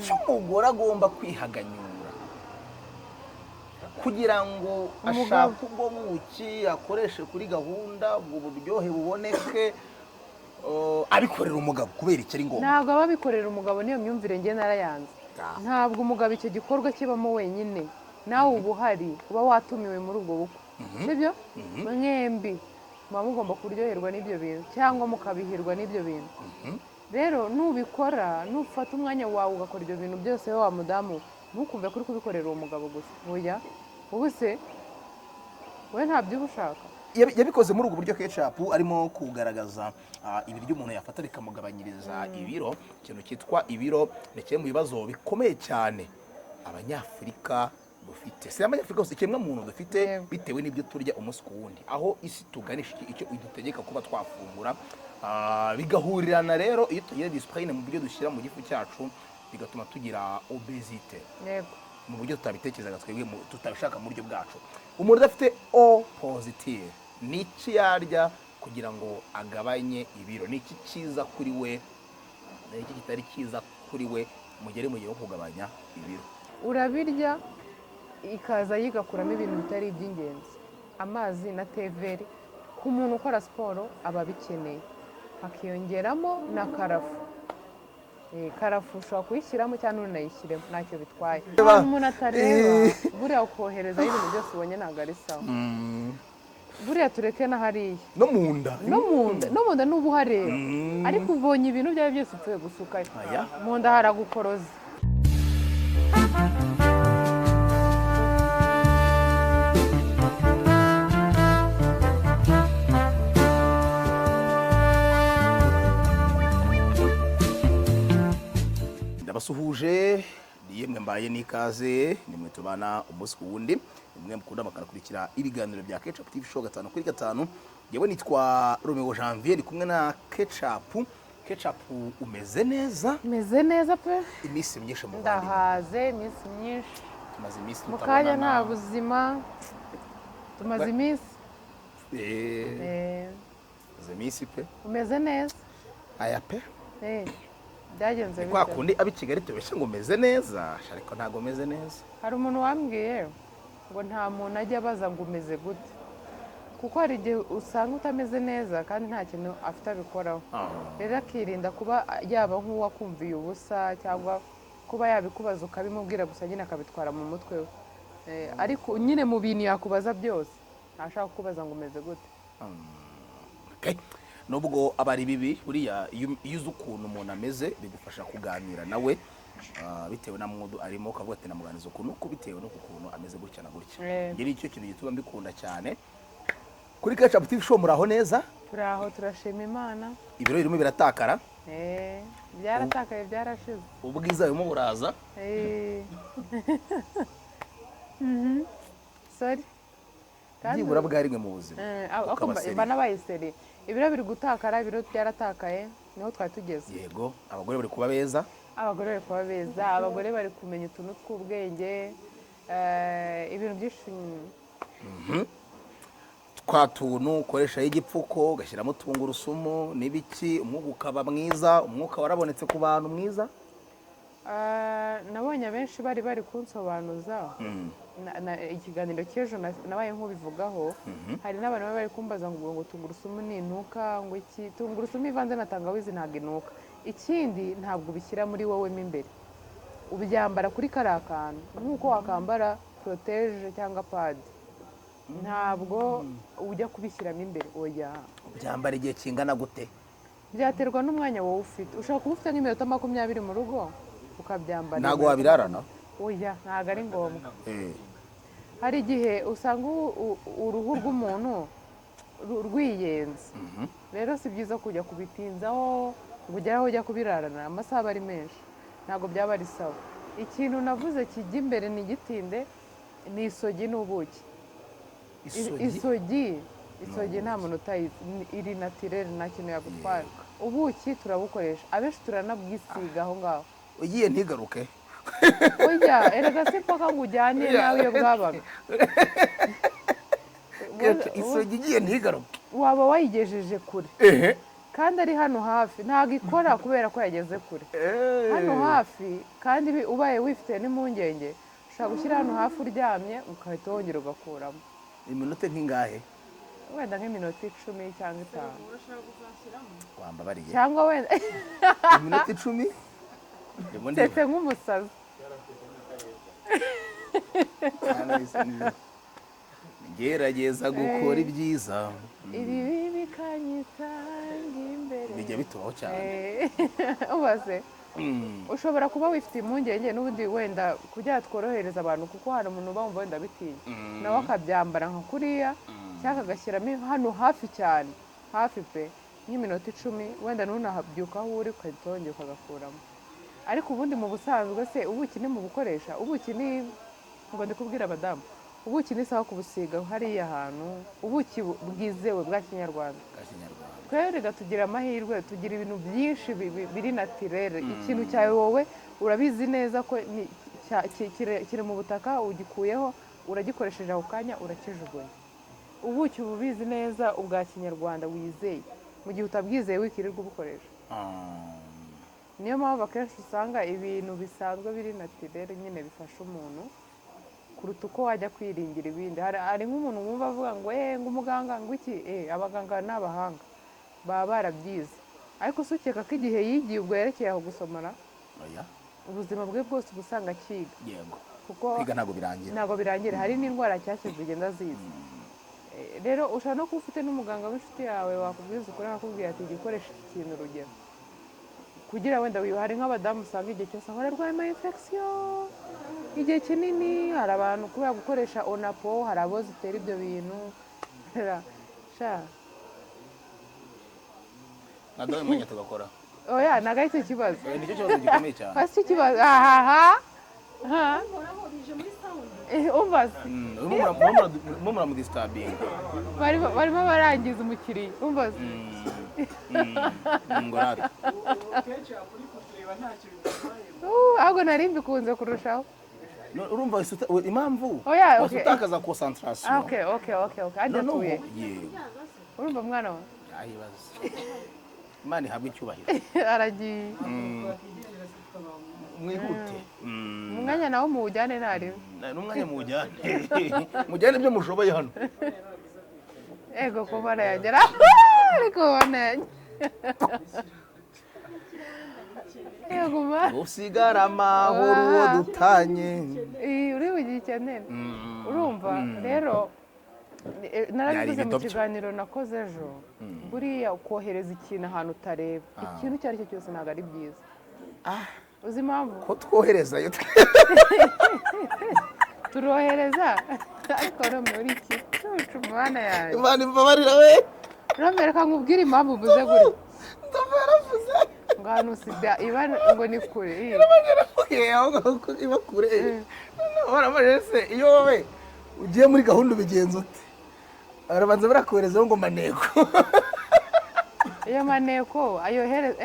cy'umugore agomba kwihaganyura kugira ngo ashake ubwo buki akoreshe kuri gahunda ubwo buryohe buboneke abikorera umugabo kubera icyo ari ngombwa. Ntabwo ababikorera umugabo niyo myumvire nge narayanze. Ntabwo umugabo icyo gikorwa kibamo wenyine, nawe uba uhari uba watumiwe muri ubwo bukwe, sibyo? Mwembi muba mugomba kuryoherwa n'ibyo bintu cyangwa mukabihirwa n'ibyo bintu. Rero nubikora nufata umwanya wawe ugakora ibyo bintu byose wa mudamu, ntukumve kuri kubikorera uwo mugabo gusa. Oya, ubu se we ntabyo ushaka. Yabikoze muri ubwo buryo Ketchup arimo kugaragaza ibiryo umuntu yafata bikamugabanyiriza ibiro. Ikintu cyitwa ibiro ni kimwe mu bibazo bikomeye cyane abanyafurika dufite. Si abanyafurika gusa, kimwe muntu dufite bitewe n'ibyo turya umunsi ku wundi, aho isi tuganisha icyo idutegeka kuba twafungura. Bigahurirana rero iyo tugira discipline mu buryo dushyira mu gifu cyacu, bigatuma tugira obesite. Yego. Mu buryo tutabitekerezaga twebwe tutabishaka mu buryo bwacu. Umuntu udafite O positive ni iki yarya kugira ngo agabanye ibiro? Ni iki cyiza kuri we, ni iki kitari cyiza kuri we mugere mu gihe wo kugabanya ibiro? Urabirya ikaza yigakuramo ibintu bitari iby'ingenzi. Amazi na teveri ku muntu ukora siporo aba bikeneye, hakiyongeramo na karafu. Karafu ushobora kuyishyiramo cyangwa unayishyiremo, ntacyo bitwaye. Umuntu atareba buriya ukoherezaho ibintu byose ubonye ntabwo ari sawa. Buriya tureke na hariya no mu nda, no mu nda n'ubu uhareba, ariko ubonye ibintu byawe byose upfuye gusukayo, mu nda haragukoroza. Ndabasuhuje, yemwe mbaye n'ikaze, nimwe tubana umunsi ku wundi, nimwe mukunda makanakurikira ibiganiro bya Ketchup TV Show 5/5. Yewe nitwa Romeo Janvier, kumwe na Ketchup. Ketchup umeze neza? Meze neza pe. Iminsi myinshi mu Rwanda. Ndahaze iminsi myinshi. Tumaze iminsi tutabona. Mukanya nta buzima. Tumaze iminsi. Tumaze iminsi pe. Umeze neza? Aya pe. Byagenze bite? Kwa kundi abi Kigali tubeshe ngo umeze neza, ariko ntago umeze neza. Hari umuntu wambwiye ngo nta muntu ajya abaza ngo umeze gute, kuko hari igihe usanga utameze neza kandi nta kintu afite abikoraho. Rero akirinda kuba yaba nk'uwakumviye ubusa cyangwa kuba yabikubaza ukabimubwira gusa nyine akabitwara mu mutwe we. Ariko nyine mu bintu yakubaza byose ntashaka kukubaza ngo umeze gute. Nubwo abari bibi buriya iyo uzi ukuntu umuntu ameze bigufasha kuganira nawe bitewe na mudu arimo, ukavuga ati namuganiza ukuntu uko bitewe no kukuntu ameze gutya na gutya. Ngiri icyo kintu gituma mbikunda cyane. Kuri Ketchup TV Show muraho neza? Turaho, turashima Imana. Ibiro birimo biratakara? Byaratakaye, byarashize. Ubwiza burimo buraza? Sorry. Byibura bwarimwe mu buzima. Mba nabayiseri. Ibiro biri gutakara, ibiro byaratakaye, niho twari tugeze. Yego, abagore bari kuba beza? Abagore bari kuba beza, abagore bari kumenya utuntu tw'ubwenge, ibintu byinshi. Twa tuntu ukoresha y'igipfuko ugashyiramo tungurusumu n'ibiki, umwuka ukaba mwiza, umwuka warabonetse ku bantu mwiza. Nabonye abenshi bari kunsobanuza ikiganiro cy'ejo nabaye nk'ubivugaho. Hari n'abantu bari kumbaza ngo tungurusumu ni intuka, ngo iki tungurusumu ivanze na tangawizi ntabwo inuka. Ikindi ntabwo ubishyira muri wowe mo imbere, ubyambara kuri kariya kantu nk'uko wakambara protege cyangwa padi, ntabwo ujya kubishyiramo imbere. Oya, byambara igihe kingana gute? Byaterwa n'umwanya wowe ufite. Ushobora kuba ufite nk'iminota 20 mu rugo ukabyambara. Ntabwo wabirarana? Oya, ntabwo ari ngombwa. Hari igihe usanga uruhu rw'umuntu rwiyenze, rero si byiza kujya kubitinzaho ugeraho ujya kubirarana, amasaha aba ari menshi, ntabwo byaba ari sawa. Ikintu navuze kijya imbere ni igitinde, ni isogi n'ubuki. Isogi nta muntu utayizi, iri natirere, nta kintu yagutwara. Ubuki turabukoresha, abenshi turanabwisiga aho ngaho. Ugiye ntigaruke? Oya, erega si mpaka ngo ujyane nawe iyo bwabaga. Isogi igiye ntigaruke? Waba wayigejeje kure kandi ari hano hafi ntabwo ikora kubera ko yageze kure hano hafi kandi ubaye wifite n'impungenge ushobora gushyira hano hafi uryamye ugahita wongera ugakuramo iminota nk'ingahe wenda nk'iminota 10 cyangwa 5 wambabariye cyangwa wenda iminota 10 tete nk'umusazi gerageza gukora ibyiza ibibi bikanyitanga imbere bijya bitubaho cyane ubaze ushobora kuba wifite impungenge n'ubundi wenda kugira tworohereza abantu kuko hari umuntu uba wumva wenda bitinya nawe akabyambara nka kuriya cyangwa agashyiramo hano hafi cyane hafi pe nk'iminota 10 wenda nunahabyuka aho uri ukahita wongera ukagakuramo ariko ubundi mu busanzwe se ubuki ni mu bukoresha ubuki ni ngo ndikubwira abadamu ubuki ni sawa kubusiga hariya hantu ubuki bwizewe bwa kinyarwanda twere tugira amahirwe tugira ibintu byinshi biri naturere ikintu cyawe wowe urabizi neza ko kiri mu butaka ugikuyeho uragikoresheje ako kanya urakijugunya ubuki ububizi neza ubwa kinyarwanda wizeye mu gihe utabwizeye wikirirwa ubukoresha niyo mpamvu akenshi usanga ibintu bisanzwe biri naturere nyine bifasha umuntu kuruta uko wajya kwiringira ibindi hari nk'umuntu wumva avuga ngo ngo umuganga ngo iki abaganga ni abahanga baba barabyize ariko se ukeka ko igihe yigiye ubwo yerekeye aho gusomana ubuzima bwe bwose uba usanga akiga yego kuko kwiga ntabwo birangira hari n'indwara nshyashya zigenda ziza rero ushobora no kuba ufite n'umuganga w'inshuti yawe wakubwiza ukuri akakubwira ati gikoresha iki kintu urugero kugira wenda hari nk'abadamu usanga igihe cyose ahora arwaye ama infection igihe kinini hari abantu kubera gukoresha onapo hari abo zitera ibyo bintu nadawe mwanya tugakora oya ntago ari cyo kibazo nicyo kibazo gikomeye cyane hasi ikibazo umbaze muramudistabinga barimo barangiza umukiriya umbaze ngorari ahubwo nari mbikunze kurushaho urumva impamvu utakaza concentration okay ajya tuye urumva mwana we ahibaza Imana ihabwe icyubahiro aragiye mwihute umwanya nawo muwujyane ntari n'umwanya mujyane ibyo mushoboye hano ego kuba nayagera ariko ubona usigara amahoro uwo dutanye uri bugiye ikenera urumva rero narabivuze mu kiganiro nakoze ejo buriya ukohereza ikintu ahantu utareba ikintu icyo ari cyo cyose ntabwo ari byiza uzi impamvu ko twoherezayo turohereza ariko romeo uri iki cucu mwana yanjye Imana imbabarira we romeo reka nkubwire impamvu uvuze gutya ndumva yaravuze ngo ahantu sida iba ngo ni kure iba kure baramaje se iyo wowe ugiye muri gahunda ubigenza ute arabanza barakoherezaho ngo maneko iyo maneko ayohereza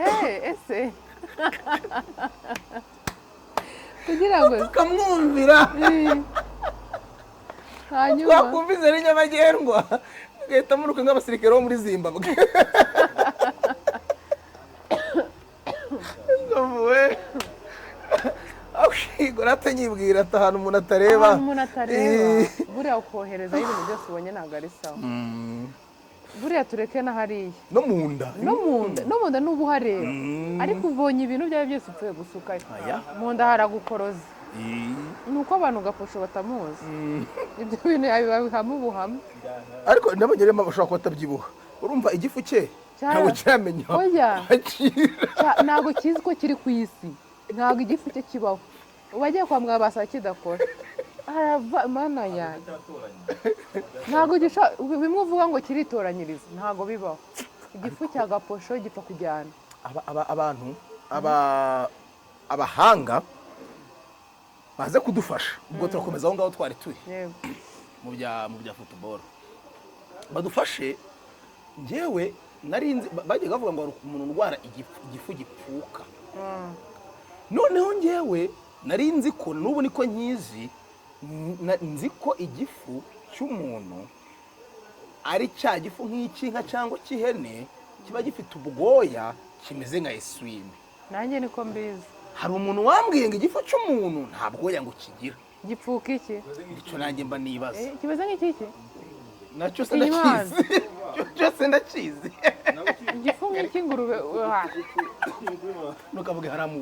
ese kugira ngo tukamwumvira hanyuma twakumvize ari nyabagendwa ugahita muruka nk'abasirikare bo muri Zimbabwe ndavuwe ahigora atanyibwira ati ahantu umuntu atareba buriya ukohereza ibintu byose ubonye ntabwo ari sawa buriya tureke na hariya no mu nda n'ubu uhareba ariko ubonye ibintu byawe byose upfuye gusuka mu nda haragukoroza ni uko abantu gapfusha batamuzi ibyo bintu yabibahamo ubuhamya ariko nabonye rero bashobora kuba batabyibuha urumva igifu cye ntabwo kiramenya ntabwo kizi ko kiri ku isi ntabwo igifu cye kibaho ubagiye kwa muganga basaba kidakora arava mana yanjye ntabwo bimwe uvuga ngo kiritoranyiriza ntabwo bibaho igifu cya gaposho gipfa kujyana abantu abahanga baze kudufasha ubwo turakomeza aho ngaho twari turi mu bya football badufashe njyewe narinzi bagiye bavuga ngo umuntu urwara igifu gipfuka noneho njyewe narinzi ko n'ubu niko nkizi nzi ko igifu cy'umuntu ari cya gifu nk'icy'inka cyangwa cy'ihene kiba gifite ubwoya kimeze nka eswime. nanjye niko mbizi. Hari umuntu wambwiye ngo igifu cy'umuntu nta bwoya ngo kigira. Gipfuka iki? Icyo nanjye mba nibaza. Kimeze nk'iki? Nacyo se ndakizi. Cyose ndakizi. Igifu nk'ikingurube. Nukavuga haramu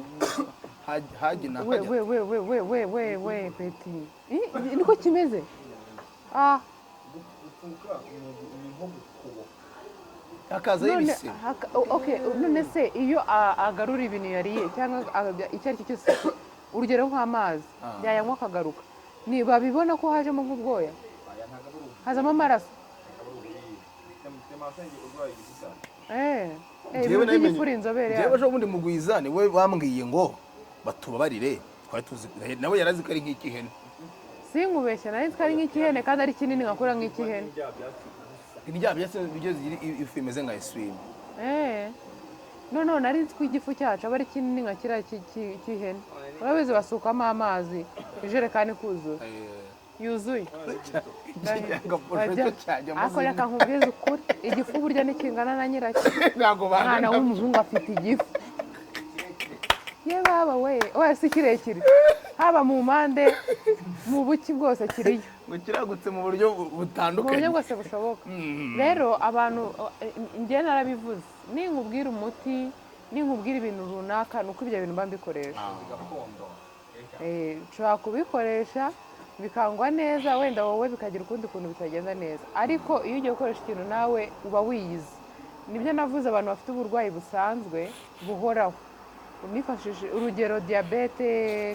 haje na we peti. Niko kimeze. hakaza y'ibise. Okay, none se iyo agarura ibintu yariye cyangwa icyo ari cyo cyose, urugero nk'amazi yayanywa akagaruka, babibona ko hajemo nk'ubwoya, hazamo amaraso. Ibintu by'igifuri inzobere. Njyewe ejo bundi mugwiza ni we bambwiye ngo batubabarire, twari tuzi nawe yarazi ko ari nk'ikihene. Sinkubeshya, nari nzi ko ari nk'ikihene kandi ari kinini nkakura nk'ikihene. Ibya byose byo ifu imeze nka eswime. None nari nzi ko igifu cyacu aba ari kinini nka kiriya cy'ihene. Urabizi basukamo amazi ijerekani kuzura yuzuye. Ariko reka nkubwize ukuri, igifu burya nikingana na nyiracyo. Umwana w'umuzungu afite igifu, ye baba we si kirekire, haba mu mpande mu buki bwose kiriyo, kiragutse mu buryo butandukanye, mu buryo bwose bushoboka. Rero abantu, njye narabivuze, ninkubwira umuti, ninkubwira ibintu runaka, nuko ibyo bintu mba mbikoresha. Nshobora kubikoresha bikangwa neza, wenda wowe bikagira ukundi kuntu bitagenda neza, ariko iyo ugiye gukoresha ikintu nawe uba wiyizi. Nibyo navuze, abantu bafite uburwayi busanzwe buhoraho, unifashishije urugero diyabete,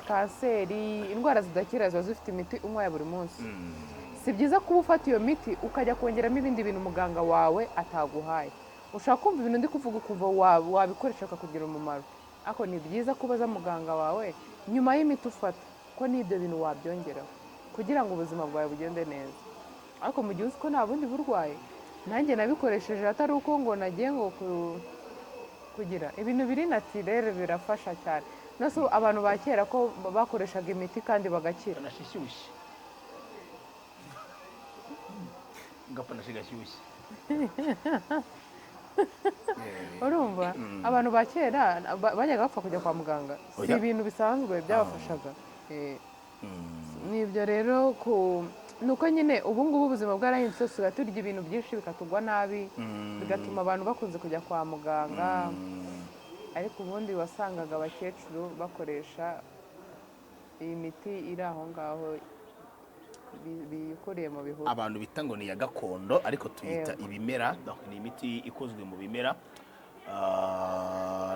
kanseri, indwara zidakira ziba zifite imiti unywa ya buri munsi. Si byiza kuba ufata iyo miti ukajya kongeramo ibindi bintu muganga wawe ataguhaye. Ushaka kumva ibintu ndi kuvuga ukumva wabikoresha ukakugira umumaro, ariko ni byiza kubaza muganga wawe nyuma y'imiti ufata ko n'ibyo bintu wabyongeraho kugira ngo ubuzima bwawe bugende neza. Ariko mu gihe uzi ko nta bundi burwayi, nanjye nabikoresheje atari uko ngo nagiye ngo kugira ibintu biri natirere, birafasha cyane. Nose abantu ba kera ko bakoreshaga imiti kandi bagakira. Nashishyushye ngapfa nashigashyushye. Urumva abantu ba kera bajyaga bapfa kujya kwa muganga, si ibintu bisanzwe byabafashaga. Nibyo rero nuko nyine ubu ngubu ubuzima bwarahindutse, tusigaye turya ibintu byinshi bikatugwa nabi, bigatuma abantu bakunze kujya kwa muganga. Ariko ubundi wasangaga abakecuru bakoresha iyi miti iri aho ngaho bikoreye mu bihuru. Abantu bita ngo ni ya gakondo, ariko tuyita ibimera. Ni imiti ikozwe mu bimera.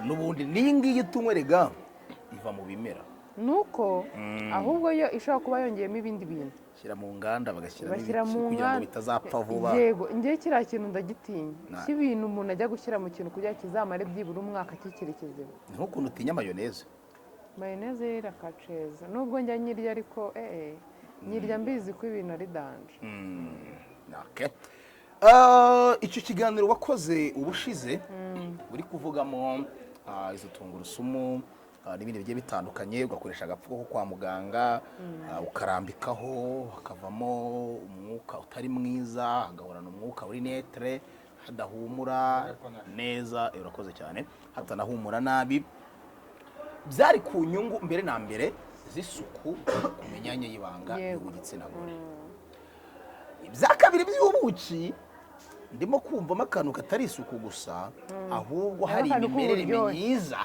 N'ubundi n'iyi ngiyi tunywerega iva mu bimera. Nuko ahubwo yo ishobora kuba yongeyemo ibindi bintu, shyira mu nganda bagashyira mu kugira ngo bitazapfa vuba. Yego, njye kiriya kintu ndagitinya, cy'ibintu umuntu ajya gushyira mu kintu kugira kizamare byibura umwaka kikiri kizima. Ni nk'ukuntu utinya mayoneze. Mayoneze irakaceza, nubwo njya nyirya, ariko nyirya mbizi ko ibintu ari danje. Icyo kiganiro wakoze ubushize uri kuvugamo izo tungurusumu n'ibindi bigiye bitandukanye, ugakoresha agapfuko ko kwa muganga, ukarambikaho hakavamo umwuka utari mwiza, hagahorana umwuka uri netre, hadahumura neza. Urakoze cyane, hatanahumura nabi. Byari ku nyungu mbere na mbere z'isuku ku myanya y'ibanga y'igitsina gore. Ibya kabiri by'ubuki ndimo kumvamo akantu katari isuku gusa, ahubwo hari imimerere myiza.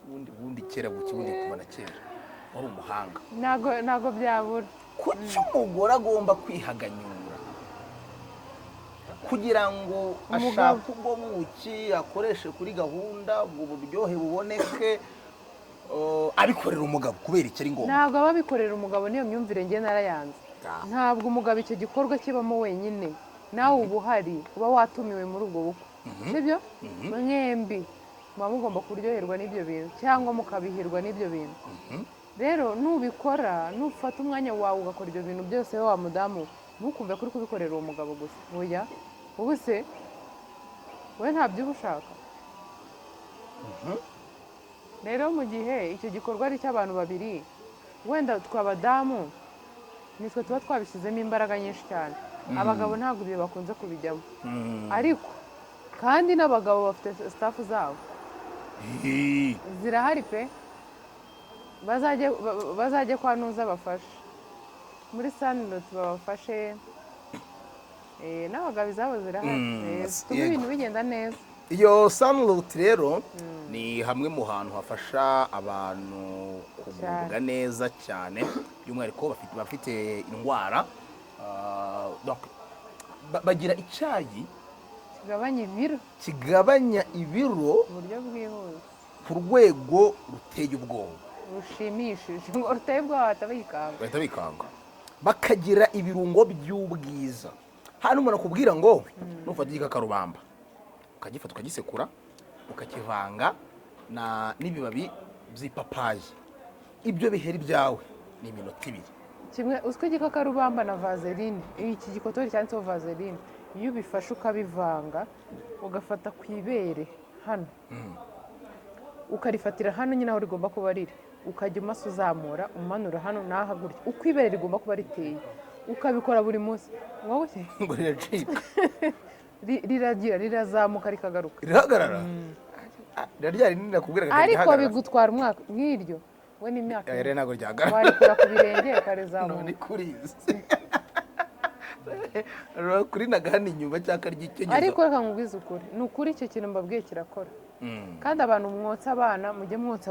Ubundi kera buki bundi kubona kera wari umuhanga. Ntago byabura. Kuki umugore agomba kwihaganyura kugira ngo ashake ubwo buki akoreshe kuri gahunda, ubwo buryohe buboneke, abikorera umugabo kubera icyo ari ngombwa? Ntabwo aba abikorera umugabo, niyo myumvire njye narayanze. Ntabwo umugabo icyo gikorwa kibamo wenyine, nawe uba uhari, uba watumiwe muri ubwo bukwe, sibyo? Mwembi muba mugomba kuryoherwa n'ibyo bintu cyangwa mukabihirwa n'ibyo bintu. Rero nubikora, nufata umwanya wawe ugakora ibyo bintu byose, wa mudamu, ntukumve ko uri kubikorera uwo mugabo gusa. Oya, ubu se we ntabyo uba ushaka. Rero mu gihe icyo gikorwa ari cy'abantu babiri, wenda tw'abadamu nitwe tuba twabishyizemo imbaraga nyinshi cyane, abagabo ntabwo ibyo bakunze kubijyamo. Ariko kandi n'abagabo bafite sitafu zabo Eh, zirahari pe, bazajye kwa nuza bafashe muri saniroti babafashe. N'abagabo izabo zirahari, zituma ibintu bigenda neza. iyo Sunroot rero ni hamwe mu hantu hafasha abantu kugubwa neza cyane, by'umwihariko bafite indwara donc bagira icyayi kigabanya ibiro mu buryo bwihuse ku rwego ruteye ubwoba, rushimishije, ngo ruteye ubwoba bahita bikanga, bakagira ibirungo by'ubwiza. hano umuntu akubwira ngo nufata igikakarubamba ukagifata ukagisekura ukakivanga n'ibibabi by'ipapayi, ibyo biheri byawe ni iminota 2. kimwe uzwi igikakarubamba na vaseline, iki gikotori cyanditseho vaseline, iyo ubifashe ukabivanga ugafata ku ibere hano ukarifatira hano nyine aho rigomba kuba riri, ukajya umasa uzamura umanura hano n'aha gutya uko ibere rigomba kuba riteye, ukabikora buri munsi ngo riracika rirazamuka rikagaruka rirahagarara. Riraryari nini nakubwiraga ariko bigutwara umwaka nk'iryo we n'imyaka rero ntabwo ryagarara, warikura ku birenge ukarizamuka. ni kuri kuri nagahana inyuma cyangwa ry'icyenyeza. ariko reka nkubwize ukuri, ni ukuri icyo kintu mbabwiye kirakora. kandi abantu mwotsa abana mujye mwotsa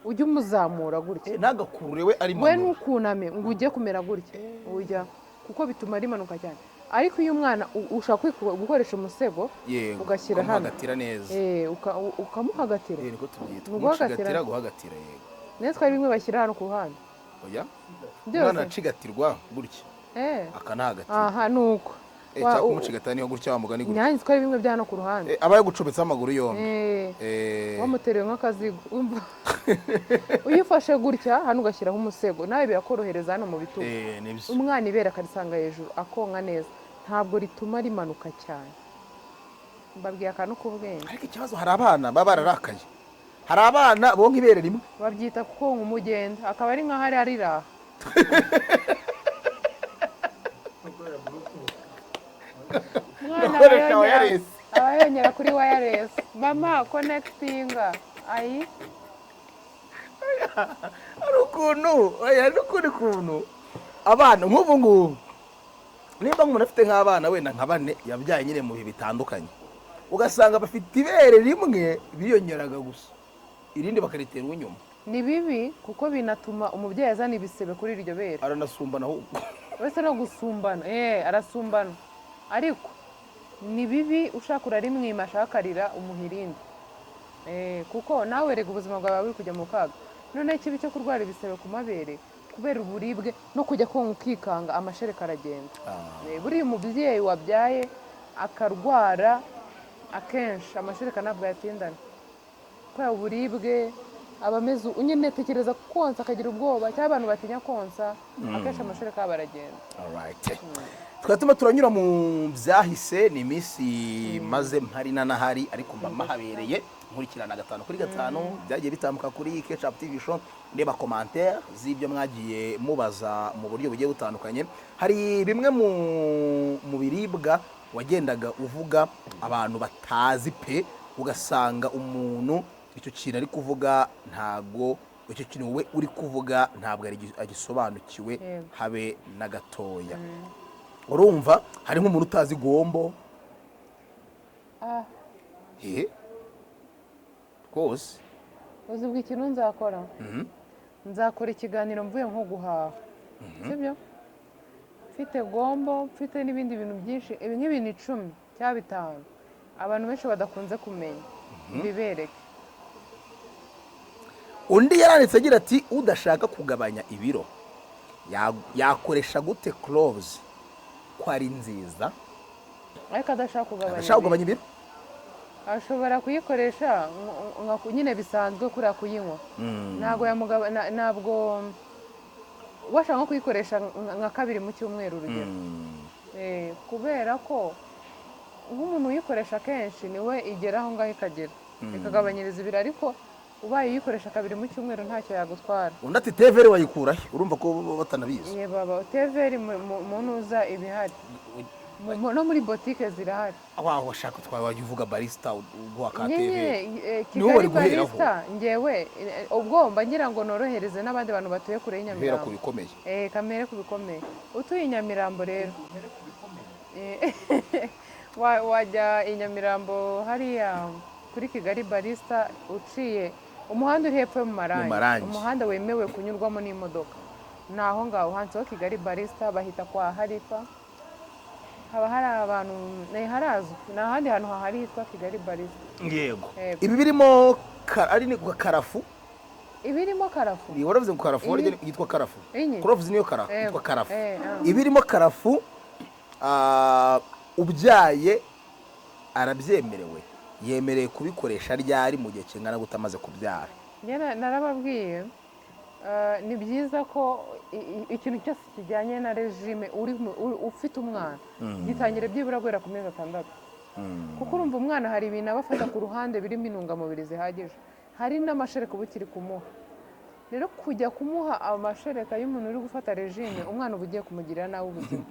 ujye umuzamura gutya, ntagakurure we ari we ntukuname ngo ujye kumera gutya ujya, kuko bituma rimanuka cyane. ariko iyo umwana ushaka gukoresha umusego ugashyira hano ukamuhagatira, niko tubyita guhagatira. Yego neza twari bimwe bashyira hano ku ruhande, oya umwana acigatirwa gutya akanahagatira. aha nuko cyangwa kumucigatira niho gutya wamugani gutya, nyange twari bimwe bya hano ku ruhande, aba yagucobetseho amaguru yombi, wamuteruye nk'akazigo. uyifashe gutya hano ugashyiraho umusego nawe birakorohereza hano mu bitugu, umwana ibere akarisanga hejuru akonka neza, ntabwo rituma rimanuka cyane. mbabwiye akantu k'ubwenge. ariko ikibazo hari abana baba bararakaye, hari abana bonka ibere rimwe babyita konka umugenda, akaba ari nk'aho ari ariraha. umwana aba yongera kuri wireless, mama connectinga ayi hari n'ukundi kuntu abana nk'ubu ngubu, nimba nk'umuntu afite nk'abana wenda nka 4 yabyaye nyine mu bihe bitandukanye, ugasanga bafite ibere rimwe biyongeraga gusa, irindi bakaritera uw'inyuma. ni bibi kuko binatuma umubyeyi azana ibisebe kuri iryo bere, aranasumbana ahubwo wese no gusumbana, arasumbana. ariko ni bibi ushaka urarimwima ashaka arira umuhirinde, kuko nawe rega ubuzima bwawe buri kujya mu kaga. noneho ikibi cyo kurwara ibisebe ku mabere kubera uburibwe no kujya konka ukikanga, amashereka aragenda. buriya umubyeyi wabyaye akarwara akenshi amashereka ntabwo yatindana kubera uburibwe, aba ameze nyine, tekereza konsa akagira ubwoba, cyangwa abantu batinya konsa akenshi amashereka yabo aragenda. twatuma turanyura mu byahise, ni iminsi maze mpari n'ahari, ariko mba mahabereye nkurikirana 5/5 byagiye bitambuka kuri Ketchup TV show, ndeba commentaire z'ibyo mwagiye mubaza mu buryo bugiye butandukanye. hari bimwe mu biribwa wagendaga uvuga abantu batazi pe, ugasanga umuntu icyo kintu ari kuvuga ntago icyo kintu we uri kuvuga ntabwo agisobanukiwe habe na gatoya. urumva hari nk'umuntu utazi gombo rwose, uzi ubwo ikintu nzakora, nzakora ikiganiro mvuye nko guhaha, sibyo, mfite gombo, mfite n'ibindi bintu byinshi, ibi nk'ibintu 10 cyangwa 5 abantu benshi badakunze kumenya, bibereke. undi yaranditse agira ati udashaka kugabanya ibiro yakoresha gute cloves ko ari nziza, ariko adashaka kugabanya ibiro ashobora kuyikoresha nyine bisanzwe kuriya kuyinywa, ntabwo washaka nko kuyikoresha nka 2 mu cyumweru urugero, kubera ko nk'umuntu uyikoresha kenshi niwe igeraho ngaho ikagera ikagabanyiriza ibiro, ariko ubaye uyikoresha 2 mu cyumweru ntacyo yagutwara. undi ati teveri wayikurahe, urumva ko batanabizi. baba teveri mu ntuza ibihari no muri botike zirahari. Waho washaka wajya uvuga barista uguha ka TV. Nyine Niwo bari Kigali guheraho. barista njyewe ubwo mba ngira ngo norohereze n'abandi bantu batuye kure Hera y'Inyamirambo. ku bikomeye. Kamere ku bikomeye. Utuye i Nyamirambo rero. Wajya i Nyamirambo hariya kuri Kigali barista uciye umuhanda uri hepfo yo mu Marangi. Umuhanda wemewe kunyurwamo n'imodoka. Naho ngaho handitseho Kigali barista bahita kwa Harifa. Haba hari abantu harazwi ni ahandi hantu hahari hitwa Kigali barista. Yego. Ibi birimo ari ni karafu. Ibirimo karafu. Waravuze ngo karafu wari yitwa karafu. Karafu niyo karafu yitwa karafu. Ibirimo karafu ubyaye arabyemerewe. Yemereye kubikoresha ryari mu gihe kingana gutamaze kubyara. Narababwiye ni byiza ko ikintu cyose kijyanye na regime ufite umwana gitangira byibura guhera ku mezi 6. Kuko urumva umwana hari ibintu abafata ku ruhande birimo intungamubiri zihagije. Hari n'amashereka uba ukiri kumuha. Rero kujya kumuha amashereka y'umuntu uri gufata regime umwana uba ugiye kumugirira nawe ubuzima.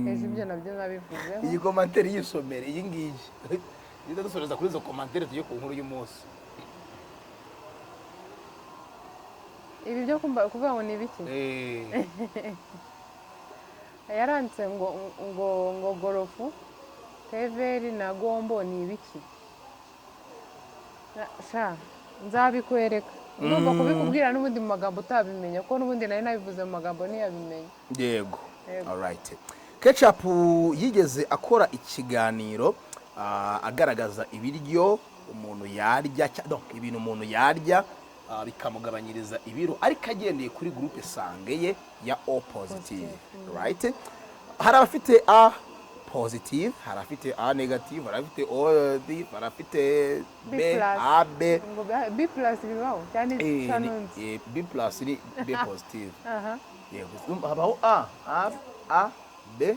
Hejuru ibyo nabyo nabivuzeho. Iyi komantere yisomere iyi ngiyi. Nida dusoreza kuri izo komantere tujye ku nkuru y'umunsi. Ibi byo kuvuga ngo ni ibiki? Yaranditse ngo gorofu teveri na gombo ni ibiki? Nzabikwereka. Ndumva kubikubwira n'ubundi mu magambo utabimenya kuko n'ubundi nari nabivuze mu magambo ntiyabimenya. Yego. Alright. Ketchup yigeze akora ikiganiro agaragaza ibiryo umuntu yarya ibintu umuntu yarya bikamugabanyiriza ibiro ariko agendeye kuri groupe sange ye ya O positive, right? Hari abafite A positive, hari abafite A negative, hari abafite O, hari abafite B, A, B. B plus bibaho cyane sanonzi. B plus ni B positive. Yego. Habaho A, B,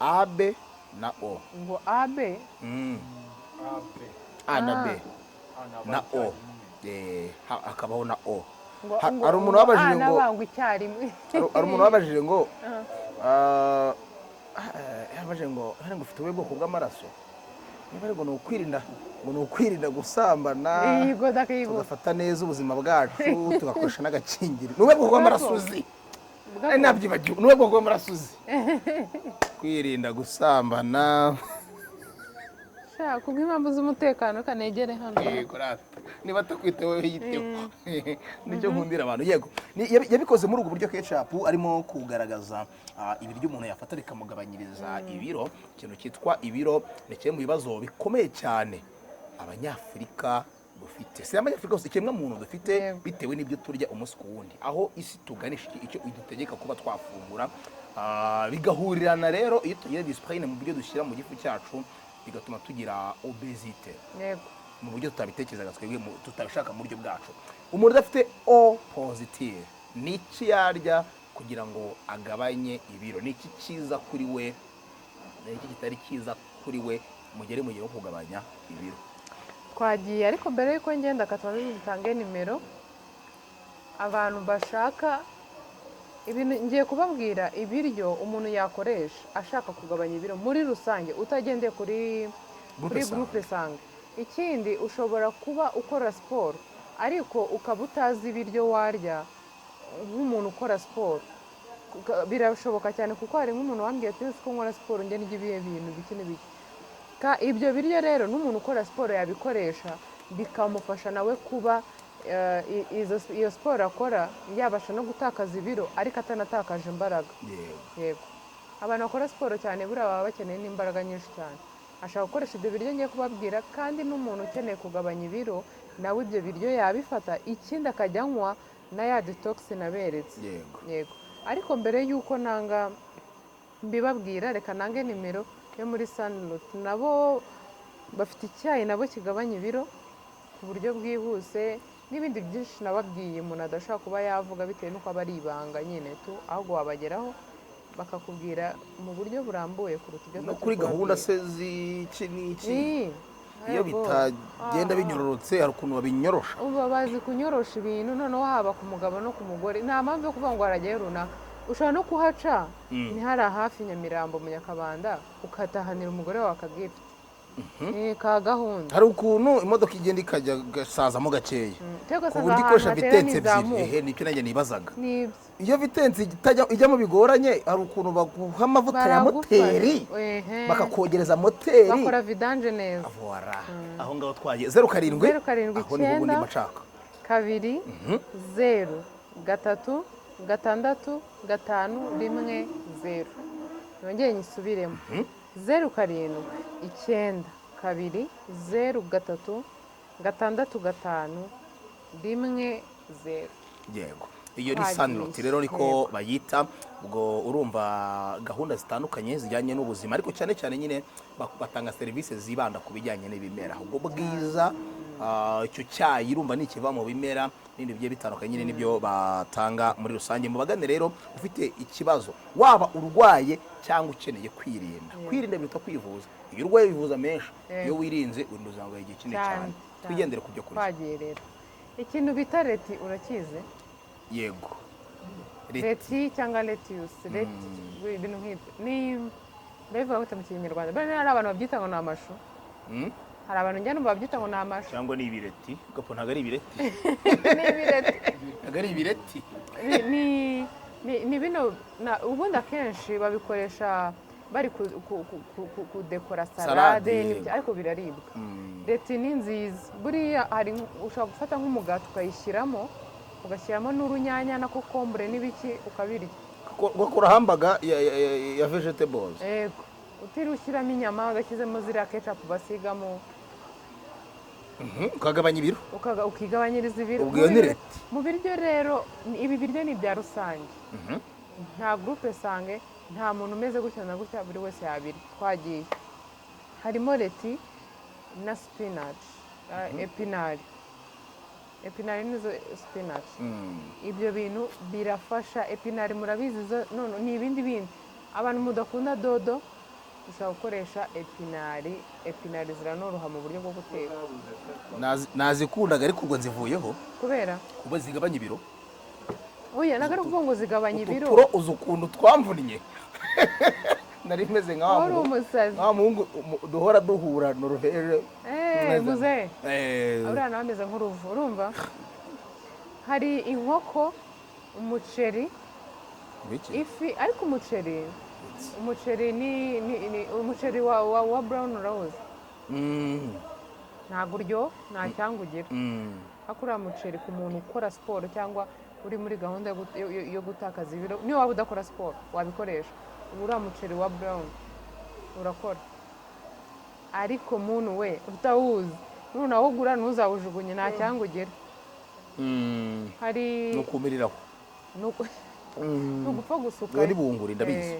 A, B na O. Ngo A, B. A na B na O. Hakabaho na O. Hari umuntu wabajije ngo hari umuntu wabajije ngo yabajije ngo ufite ubwoko bw'amaraso niba ariko ni ukwirinda gusambana tugafata neza ubuzima bwacu tugakoresha n'agakingirizo ni ubwoko bw'amaraso uzi nabyibagiwe ni ubwoko bw'amaraso uzi kwirinda gusambana kubw'impamvu z'umutekano kanegere hano. Yego niba atakwiteho yiteho nicyo nkundira abantu. Yego yabikoze muri ubwo buryo Ketchup arimo kugaragaza ibiryo umuntu yafata bikamugabanyiriza ibiro. Ikintu cyitwa ibiro ni kimwe mu bibazo bikomeye cyane abanyafurika dufite. Si abanyafurika gusa ikemwa muntu dufite bitewe n'ibyo turya umunsi ku wundi. Aho isi tuganisha icyo idutegeka kuba twafungura bigahurirana rero iyo tugira discipline mu buryo dushyira mu gifu cyacu bigatuma tugira obesite. Yego. Mu buryo tutabitekerezaga twebwe tutabishaka mu buryo bwacu. Umuntu udafite O positive ni iki yarya kugira ngo agabanye ibiro? Ni iki cyiza kuri we? Ni iki kitari cyiza kuri we mugere mu gihe wo kugabanya ibiro? Twagiye ariko mbere yuko ngenda katwanze dutange nimero abantu bashaka ibintu ngiye kubabwira ibiryo umuntu yakoresha ashaka kugabanya ibiro muri rusange utagendeye kuri groupe sange. Ikindi ushobora kuba ukora siporo ariko ukaba utazi ibiryo warya nk'umuntu ukora siporo. Birashoboka cyane kuko hari nk'umuntu wambwiye ati ko nkora siporo njye n'ibyo bintu biki n'ibiki. Ibyo biryo rero n'umuntu ukora siporo yabikoresha bikamufasha nawe kuba iyo siporo akora yabasha no gutakaza ibiro ariko atanatakaje imbaraga. Yego. Abantu bakora siporo cyane buriya baba bakeneye n'imbaraga nyinshi cyane. Ashaka gukoresha ibyo biryo ngiye kubabwira kandi n'umuntu ukeneye kugabanya ibiro nawe ibyo biryo yabifata ikindi akajya anywa na ya detox naberetse. Yego. Ariko mbere y'uko nanga mbibabwira reka nange nimero yo muri Sunlut nabo bafite icyayi nabo kigabanya ibiro ku buryo bwihuse n'ibindi byinshi nababwiye umuntu adashaka kuba yavuga bitewe n'uko aba ari ibanga nyine tu ahubwo wabageraho bakakubwira mu buryo burambuye kuruta ibyo no kuri gahunda se z'iki n'iki iyo bitagenda binyororotse hari ukuntu babinyorosha uba bazi kunyorosha ibintu noneho haba ku mugabo no ku mugore nta mpamvu yo kuvuga ngo harajyayo runaka ushobora no kuhaca ni hariya hafi Nyamirambo mu Nyakabanda ukatahanira umugore wawe akagifuti ka gahunda. hari ukuntu imodoka igenda ikajya gasazamo gakeya Cyangwa ku se buryo ahantu ikoresha hatera vitensi n'izamuka. ebyiri nicyo nanjye nibazaga Nibyo. iyo vitensi ijyamo bigoranye hari ukuntu baguha amavuta ya Baragufasha. moteri Ehe. bakakogereza moteri bakora vidanje neza. Voilà. aho ngaho twagiye 07 07 aho niho ubundi macaka 2 0 3 6 5 1 0. Nongeye nyisubiremo 07 9 2 0 3 6 5 1 0. yego iyo ni Twagiye. saniroti rero niko bayita ubwo urumva gahunda zitandukanye zijyanye n'ubuzima ariko cyane cyane nyine batanga serivisi zibanda ku bijyanye n'ibimera ubwo bwiza icyo cyayi urumva ni ikiva mu bimera n'ibindi bigiye bitandukanye nyine nibyo batanga muri rusange mu bagane rero ufite ikibazo waba urwaye cyangwa ukeneye kwirinda biruta kwivuza iyo urwaye wivuza menshi iyo wirinze urinda ngo igihe kinini cyane twigendere ku byo kurya twagiye rero ikintu bita leti urakize yego leti cyangwa letiyusi ibintu nk'ibyo ni ndabivuga gute mu kinyarwanda bene hari abantu babyita ngo ni amashu hari abantu njya numva babyita ngo ni amashu cyangwa ni ibireti gapo ntago ari ibireti ni ibireti ntago ari ibireti ni bino ubundi akenshi babikoresha bari kudekora salade ariko biraribwa. Leti ni nziza buriya hari ushobora gufata nk'umugati ukayishyiramo ugashyiramo n'urunyanya na kokombure n'ibiki ukabirya ugakora hambaga ya vegetables yego utiriwe ushyiramo inyama ugashyizemo ziriya ketchup basigamo ukagabanya ibiro ukigabanyiriza ibiro mu biryo rero ibi biryo ni ibya rusange nta groupe sange nta muntu umeze gutya na gutya buri wese yabirya twagiye harimo leti na spinach epinari nizo spinach ibyo bintu birafasha epinari murabizi none ni ibindi bintu abantu mudakunda dodo ushobora gukoresha epinari ziranoroha mu buryo bwo guteka nazikundaga ariko ubwo nzivuyeho kubera kuba zigabanya ibiro oya nagara kuvuga ngo zigabanya ibiro utupuro uzi ukuntu twamvunnye nari meze nka wa muhungu duhora duhura noruveje muze aburiya nawe ameze nk'uruvu urumva hari inkoko umuceri ifi ariko umuceri ni umuceri wa brown rose ntabwo uryo nta cyangwa ugira ariko uriya muceri ku muntu ukora siporo cyangwa uri muri gahunda yo gutakaza ibiro niyo waba udakora siporo wabikoresha uriya muceri wa brown urakora ariko muntu we utawuzi nunawugura ntuzawujugunye nta cyangwa ugira hari nukumiriraho ntugupfa gusuka ni bunguri ndabizi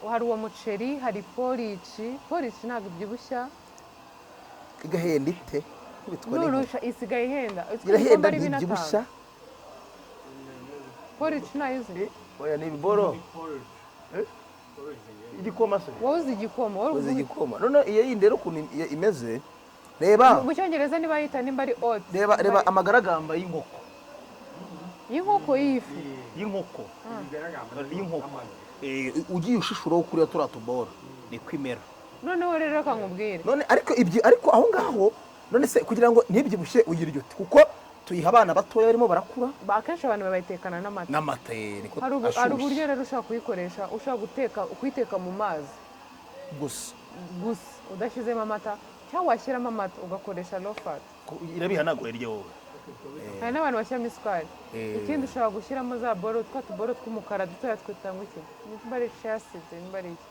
hari uwo muceri hari polici ntabwo ibyibushya igahenda ite nurusha isigaye ihenda irahenda ntibyibushya polici nayuzi oya ni ibiboro igikoma se wowe uzi igikoma none iyo yindi rero ukuntu imeze reba mu cyongereza niba yita nimba ari oat reba amagaragamba y'inkoko y'ifi y'inkoko ugiye ushishuraho kuriya turiya tubora ni kwimera noneho rero akangubwira none ariko aho ngaho none se kugira ngo ntibyibushye uyiryo kuko tuyiha abana batoya barimo barakura akenshi abantu bayitekana n'amata hari uburyo rero ushobora kuyikoresha ushobora kuyiteka mu mazi gusa udashyizemo amata cyangwa washyiramo amata ugakoresha low fat irabihanaguye ryo wowe hari n'abantu bashyiramo isukari ikindi ushobora gushyiramo za boro twa tuboro tw'umukara dutoya twita ngo iki nimba ari shaside nimba ari iki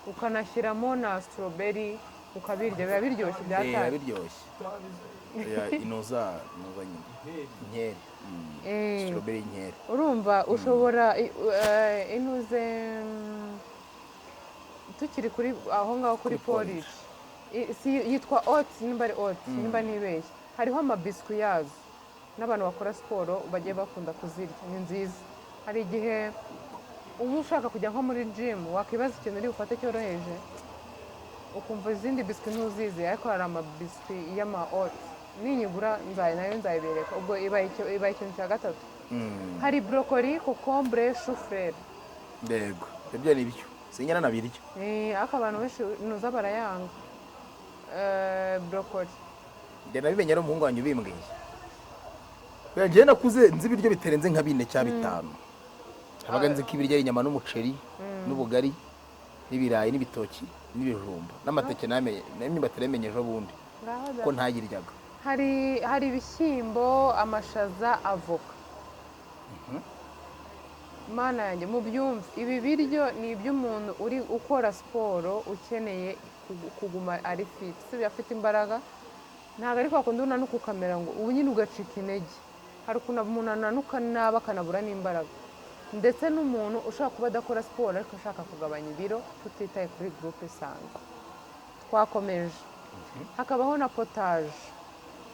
ukanashyiramo na strawberry ukabirya biba biryoshye byataye biryoshye inoza nyine inkeri strawberry inkeri urumva ushobora inuze tukiri kuri aho ngaho kuri polish yitwa oats nimba ari oats nimba ntibeshye hariho amabiswi yazo n'abantu bakora siporo bagiye bakunda kuzirya ni nziza hari igihe uba ushaka kujya nko muri gym wakibaza ikintu uri bufate cyoroheje ukumva izindi biswi ntuzizi ariko hari amabiswi y'ama oats ninyigura nayo nzayibereka ubwo ibaye ikintu cya gatatu. Hari brokoli, kokombure, shufureri. Yego ibyo ni byo sinyana na biryo ariko abantu benshi nuza barayanga brokoli. njye nabimenye ari umuhungu wanjye ubimbwiye. njyewe nakuze nzi ibiryo bitarenze nka 4 cyangwa 5. habaga nzi ko ibiryo ari inyama n'umuceri n'ubugari n'ibirayi n'ibitoki n'ibijumba n'amateke n'imyumbati namenye ejo bundi ko ntayiryaga. hari ibishyimbo, amashaza, avoka. Mana yanjye mubyumve, ibi biryo ni iby'umuntu uri ukora siporo ukeneye kuguma ari fit, si afite imbaraga. Ntabwo ari kwa kundi unanuka ukamera ngo ubu nyine ugacika intege. Hari ukuntu umuntu ananuka nabi akanabura n'imbaraga. Ndetse n'umuntu ushaka kuba adakora siporo ariko ashaka kugabanya ibiro, tutitaye kuri groupe isanzwe. Twakomeje. Hakabaho na potage.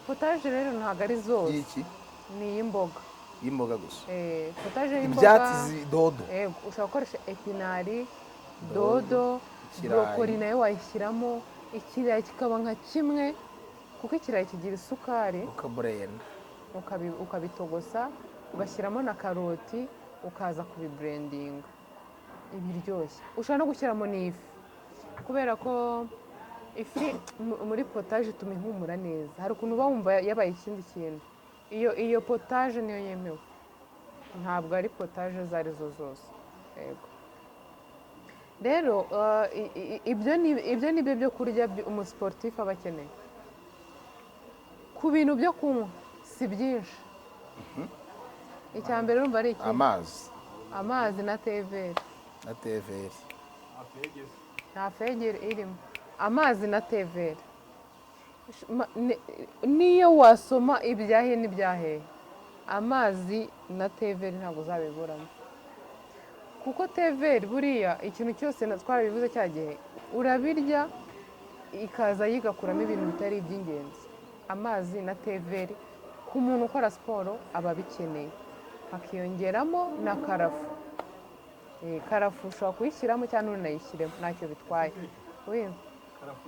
Potage rero ntabwo ari zose. Iki ni iy'imboga. y'imboga gusa. Potage y'imboga. Ibyatsi dodo. Ushobora gukoresha epinari, dodo, brokoli nayo wayishyiramo, ikirayi kikaba nka kimwe kuko ikirayi kigira isukari. Ukaburenda. Ukabitogosa, ugashyiramo na karoti, ukaza kubibrandinga. Ibiryoshye. Ushobora no gushyiramo n'ifi. Kubera ko ifi muri potage ituma ihumura neza. Hari ukuntu uba wumva yabaye ikindi kintu. Iyo potage niyo yemewe. Ntabwo ari potage izo arizo zose. Yego. Rero ibyo ni byo kurya umusiporutifu aba akeneye. Ku bintu byo kunywa si byinshi. Icya mbere urumva ari iki? Amazi na teveri. Nta fegeri irimo. Amazi na teveri. Niyo wasoma ibyahe n'ibyahe, amazi na teveri ntabwo uzabiburamo. Kuko teveri buriya ikintu cyose twarabivuze cya gihe urabirya ikaza yigakuramo ibintu bitari iby'ingenzi. Amazi na teveri ku muntu ukora siporo aba abikeneye. Hakiyongeramo na karafu. Karafu ushobora kuyishyiramo cyangwa ntunayishyiremo ntacyo bitwaye. Karafu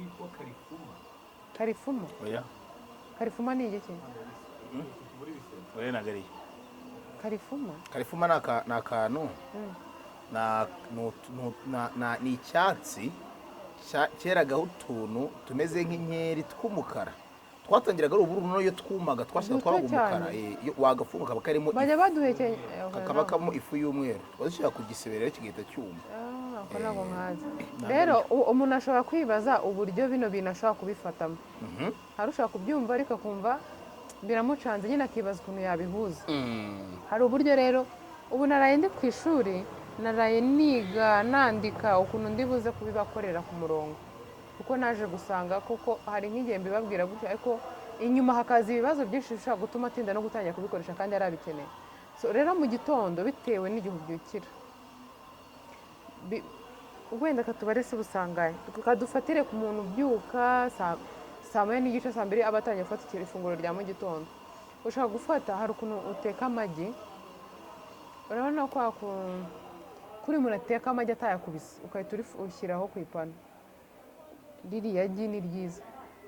yitwa karifuma. Karifuma? Oya. Karifuma ni igiki? Oya nagari. Karifuma? Karifuma ni akantu ni icyatsi cyeragaho utuntu tumeze nk'inkeri tw'umukara. Twatangiraga ari ubururu noneho twumaga twashaka twabaga umukara. Wagafunga kaba karimo bajya baduhekenya kakaba kamo ifu y'umweru. Wazishaka kugisebera rero kigahita cyuma. Ako ntabwo nkazi. Rero umuntu ashobora kwibaza uburyo bino bintu ashobora kubifatamo. Hari ushobora kubyumva ariko akumva biramucanze nyine akibaza ukuntu yabihuza. Hari uburyo rero ubu naraye ndi ku ishuri naraye niga nandika ukuntu ndi buze kubibakorera ku murongo. Kuko naje gusanga koko hari nk'igihe mbibabwira gutya ariko inyuma hakaza ibibazo byinshi bishobora gutuma atinda no gutangira kubikoresha kandi yari abikeneye. Rero mu gitondo bitewe n'igihe ubyukira wenda katubare se busangaye tukadufatire ku muntu ubyuka saa moya n'igice saa mbiri aba atangiye gufata ifunguro rya mu gitondo. Ushaka gufata hari ukuntu uteka amagi. Urabona ko kuri umuntu ateka amagi atayakubise ugahita ushyiraho ku ipanu. Ririya gi ni ryiza.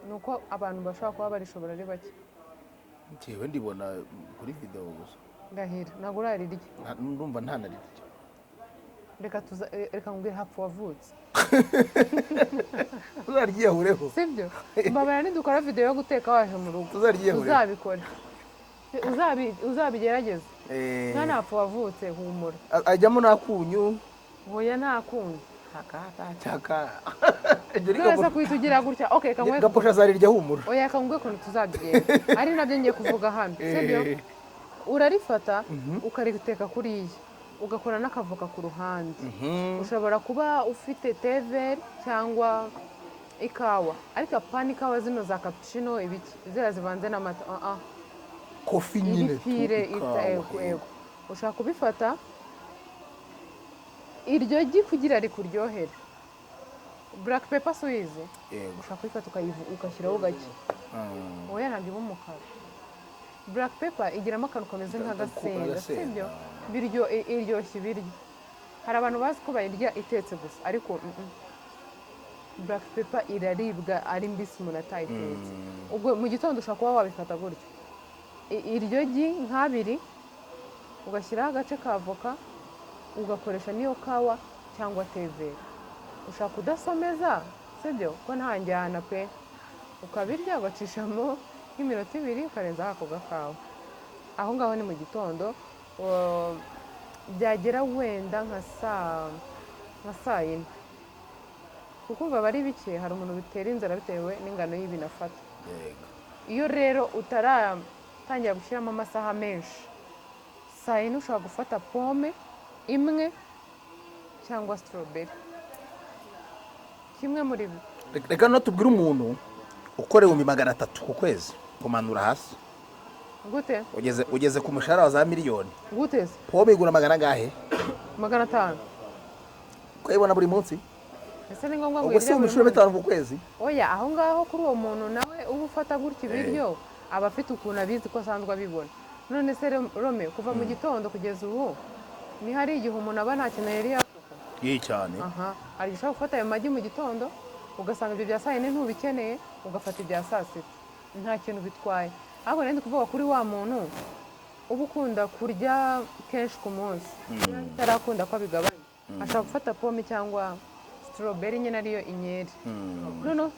Ni uko abantu bashobora kuba barishobora ari bake. Njyewe ndibona kuri video gusa. Ndahira ntabwo urarirya. Ndumva ntanarirya. Reka ngubwire hapfa wavutse. Uzaryiyahureho. Sibyo? Mbabara nidukora video yo guteka waje mu rugo. Uzaryiyahureho. Uzabikora. Uzabigerageze. Mwana hapfa wavutse humura. Ajyamo nakunyu. Hoya nakunyu. Chaka. Neza kuitugira gutya. Okay, kamwe. Gaposha zarirya humura. Oya kangwe ko tuzabigenza. Ari nabyo ngiye kuvuga hano. Sibyo? Urarifata ukariteka kuriye. Ugakora n'akavoka ku ruhande. Ushobora kuba ufite teveri cyangwa ikawa. Ariko pani ikawa zino za cappuccino ibiki zira zivanze n'amata. Kofi nyine. Yego. Ushaka kubifata iryo gi kugira rikuryohere. Black pepper suize. Yego. Ushaka kubifata ukashyiraho gake. Oya ntabwo iba umukara. Black pepper igiramo akantu kameze nk'agasenda, sibyo? Iryoshye ibiryo. Hari abantu bazi ko bayirya itetse gusa ariko black pepper iraribwa ari mbisi umuntu atayitetse ubwo mu gitondo ushobora kuba wabifata gutyo iryo gi nk'abiri ugashyiraho agace ka avoka ugakoresha n'iyo kawa cyangwa tevere ushaka kudasomeza sibyo ko nta njyana pe ukabirya ugacishamo nk'iminota 2 ukarenzaho ako gakawa aho ngaho ni mu gitondo byagera wenda nka saa 4 kuko biba ari bike hari umuntu bitera inzara bitewe n'ingano y'ibintu afata iyo rero utaratangira gushyiramo amasaha menshi saa 4 ushobora gufata pome imwe cyangwa strawberry kimwe muri byo reka no tubwire umuntu ukorewe 300 ku kwezi kumanura hasi gute ugeze ku mushahara wa za miliyoni gute pome igura magana gahe 500 kwibona buri munsi ese ni ngombwa ngo ubwo se umushuro 5 ku kwezi oya aho ngaho kuri uwo muntu nawe uba ufata gutya ibiryo aba afite ukuntu abizi ko asanzwe abibona none se Rome kuva mu gitondo kugeza ubu ni hari igihe umuntu aba nta kintu yari iyi cyane hari ushobora gufata ayo magi mu gitondo ugasanga ibyo bya saa 4 ntubikeneye ugafata ibya saa 6 nta kintu bitwaye ahubwo rero ndi kuvuga kuri wa muntu uba ukunda kurya kenshi ku munsi utarakunda ko abigabanya ashobora gufata pome cyangwa strawberry nyine ariyo inkeri noneho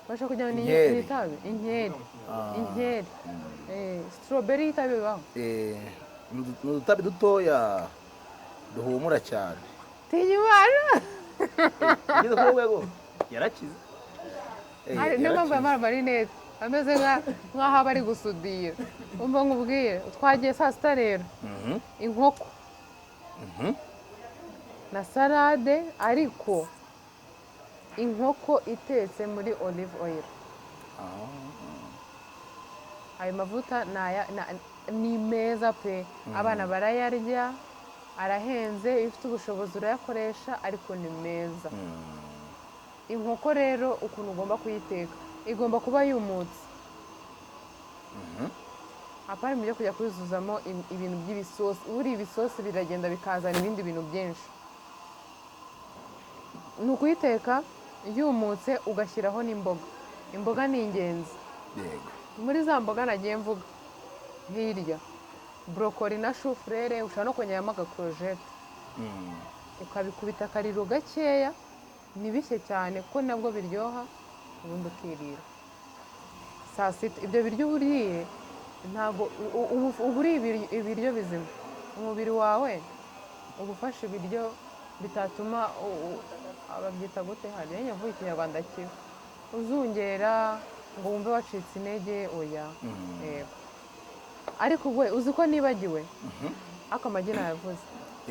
bashaka kujyana n'itabi inkeri strawberry y'itabi bibaho ni udutabi dutoya duhumura cyane tinyimana ugeze ku rwego yarakize niyo mpamvu yamara amarinete ameze nk'aho aba ari gusudira umva nkubwiye twagiye saa 6 rero inkoko na salade ariko inkoko itetse muri olive oil ayo mavuta ni meza pe abana barayarya arahenze iyo ufite ubushobozi urayakoresha ariko ni meza inkoko rero ukuntu ugomba kuyiteka igomba kuba yumutse apari mu byo kujya kuyuzuzamo ibintu by'ibisosi buri ibisosi biragenda bikazana ibindi bintu byinshi ni ukuyiteka yumutse ugashyiraho n'imboga imboga ni ingenzi muri za mboga nagiye mvuga hirya brokoli na shufurere ushobora no kongeramo agakorojete ukabikubita akariro gakeya ntibishye cyane kuko nabwo biryoha ubundi ukirira saa 6 ibyo biryo uriye ntabwo uba uri ibiryo bizima umubiri wawe uba ufashe ibiryo bitatuma ababyita gute hariya nyavuye ikinyarwanda kibi uzungera ngo wumve wacitse intege oya ariko we uzi ko nibagiwe ako amagi nayavuze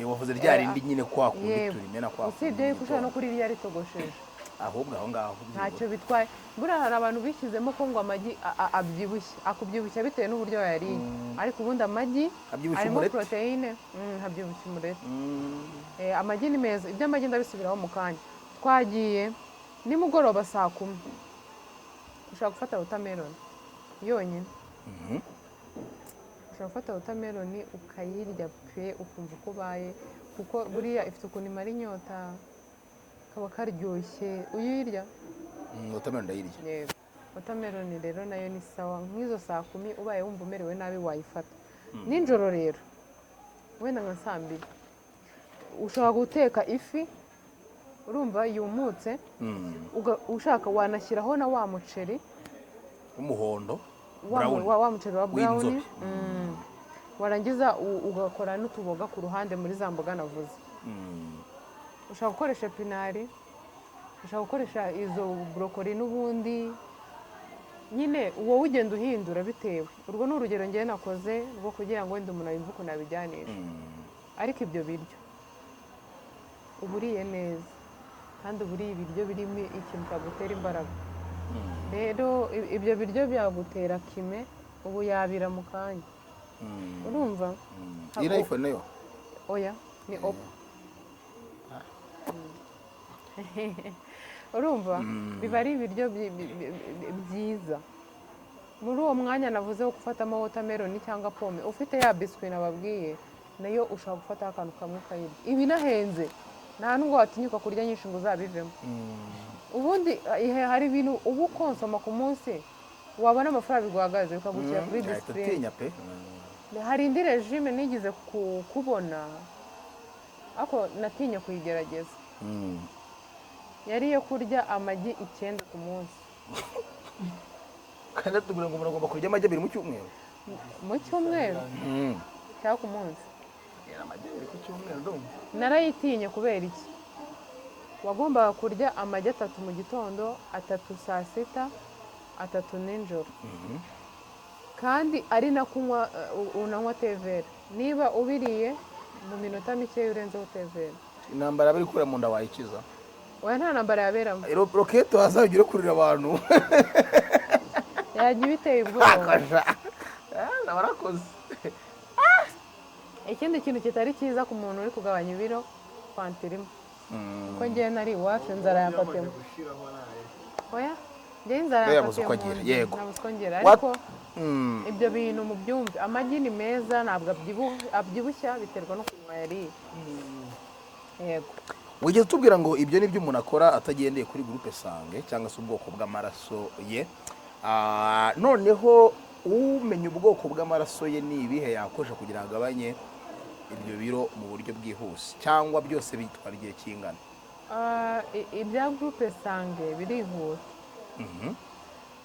wavuze rya rindi nyine kwa kundi turimena kwa usibye yuko ushobora no kurirya ritogosheje ahubwo aho ngaho ntacyo bitwaye buriya hari abantu bishyizemo ko ngo amagi abyibushye akubyibushya bitewe n'uburyo yariye ariko ubundi amagi arimo poroteyine habyibushye umureti amagi ni meza iby'amagi ndabisubiraho mu kanya twagiye nimugoroba saa 10 ushobora gufata watermelon yonyine ushobora gufata watermelon ukayirya pe ukumva uko ubaye kuko buriya ifite ukuntu imara inyota kaba karyoshye uyirya watermelon ndayirya yego watermelon rero nayo ni sawa nk'izo saa 10 ubaye wumva umerewe nabi wayifata ninjoro rero wenda nka saa 2 ushobora guteka ifi urumva yumutse ushaka wanashyiraho na wa muceri w'umuhondo wa muceri wa brown warangiza ugakora n'utuboga ku ruhande muri za mboga navuze ushaka gukoresha pinari ushaka gukoresha izo brokoli n'ubundi nyine wowe ugenda uhindura bitewe urwo ni urugero ngewe nakoze rwo kugira ngo wenda umuntu yumve ukuntu abijyanisha ariko ibyo biryo uba uriye neza kandi uba uriye ibiryo birimo ikintu cyagutera imbaraga rero ibyo biryo byagutera kime ubu yabira mu kanya urumva iyi ni iphone nayo oya ni oppo urumva biba ari ibiryo byiza muri uwo mwanya navuze wo gufatamo watermelon cyangwa pome ufite ya biscuit nababwiye nayo ushobora gufataho akantu kamwe ukayirya ibi nahenze nta nubwo watinyuka kurya nyinshi ngo uzabivemo. Ubundi hari ibintu ubu konsoma ku munsi wabona amafaranga biguhagaze bikagushyira kuri disipurine. Hari indi regime nigize kubona ariko natinye kuyigerageza, yari iyo kurya amagi 9 ku munsi. kandi tubwira ngo umuntu agomba kurya amagi 2 mu cyumweru. Mu cyumweru cyangwa ku munsi? Amagi 2 ku cyumweru ndumva. Narayitinye kubera iki? Wagombaga kurya amagi 3 mu gitondo, 3 saa sita, 3 nijoro. Kandi ari na kunywa unanywa tevere. Niba ubiriye mu minota mike urenzeho tevere, intambara bari kura mu nda wayikiza. Oya nta ntambara yaberamo. Roketo azagire kurira abantu. Yagiye biteye ubwoba. Nabarakoze. Ikindi kintu kitari cyiza ku muntu uri kugabanya ibiro, kwantirimo. Ko ngiye nari iwacu inzara yamfatemo. Oya ngiye inzara yamfatemo. Yego. Nabuswongera ariko ibyo bintu mu byumve, amagi ni meza, ntabwo abyibushya, biterwa no kunywa yariye. Yego. Wigeze tubwira ngo ibyo nibyo umuntu akora atagendeye kuri groupe sange cyangwa se ubwoko bw'amaraso ye. Noneho umenya ubwoko bw'amaraso ye ni ibihe yakoresha kugira ngo agabanye ibyo biro mu buryo bwihuse, cyangwa byose bitwara igihe kingana? Ibya groupe sange birihuta.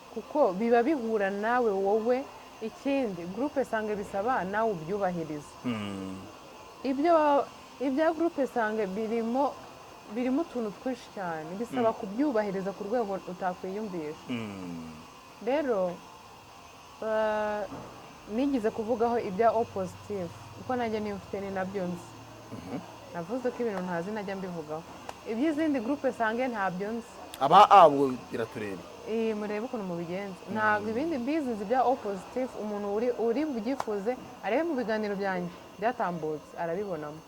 Kuko biba bihura nawe wowe. Ikindi groupe sange bisaba nawe ubyubahiriza. Ibya groupe sange birimo utuntu twinshi cyane, bisaba kubyubahiriza ku rwego utakwiyumvisha. Rero nigize kuvugaho ibya O positive kuko nanjye niyo mfite ni nabyo nzi. Navuze ko ibintu ntazi najya mbivugaho. Iby'izindi groupe sange ntabyo nzi. Abo biratureba. Murebe ukuntu mubigenza. Ntabwo ibindi mbizi bya O positive umuntu uri byifuze arebe mu biganiro byanjye byatambutse arabibonamo.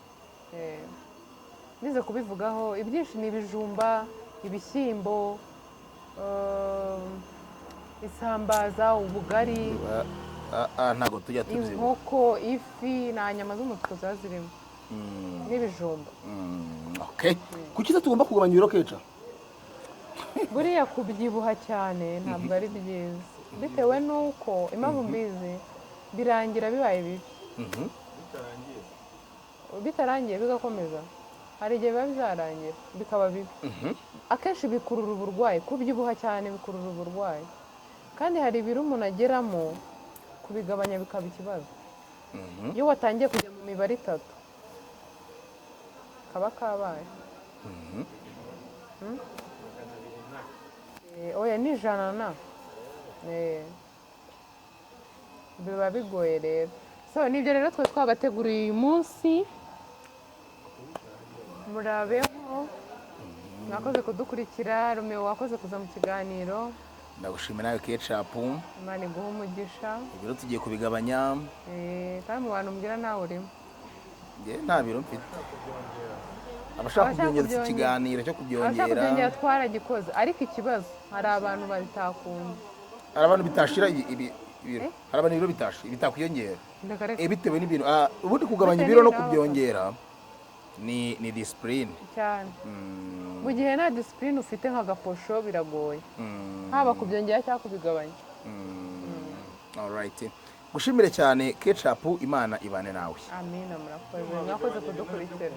Nize kubivugaho ibyinshi ni ibijumba, ibishyimbo, isambaza, ubugari, ntago tujya tubyibuha. inkoko, ifi, nta nyama z'umutuku ziba zirimo n'ibijumba. Okay. Kuki tugomba kugabanya ibiro keca? Buriya kubyibuha cyane ntabwo ari byiza, bitewe n'uko impamvu mbizi birangira bibaye bibi. Bitarangiye bigakomeza, hari igihe biba bizarangira bikaba bibi. Akenshi bikurura uburwayi, kubyibuha cyane bikurura uburwayi. Kandi hari ibiro umuntu ageramo kubigabanya bikaba ikibazo. Iyo watangiye kujya mu mibare 3 kaba kabaye. Oya ni 100 biba bigoye rero. So nibyo rero twe twabateguriye uyu munsi. Murabeho, mwakoze kudukurikira. Romeo wakoze kuza mu kiganiro. Ndagushimira nawe Ketchup. Imana iguhe umugisha. Ibiro tugiye kubigabanya. Kandi mu bantu mbwira nawe urimo. Nta biro mfite. Abashaka kubyongera ikiganiro cyo kubyongera. Abashaka kubyongera twaragikoze, ariko ikibazo hari abantu babitakunda. Hari abantu bitashira ibiro. Hari abantu ibiro bitakwiyongera. Bitewe n'ibintu. Ubundi kugabanya ibiro no kubyongera ni discipline cyane. Mu gihe nta discipline ufite nk'agaposho biragoye. Haba kubyongera cyangwa kubigabanya. Alright. Gushimire cyane Ketchup, Imana ibane nawe. Amina, murakoze. Mwakoze kudukurikira.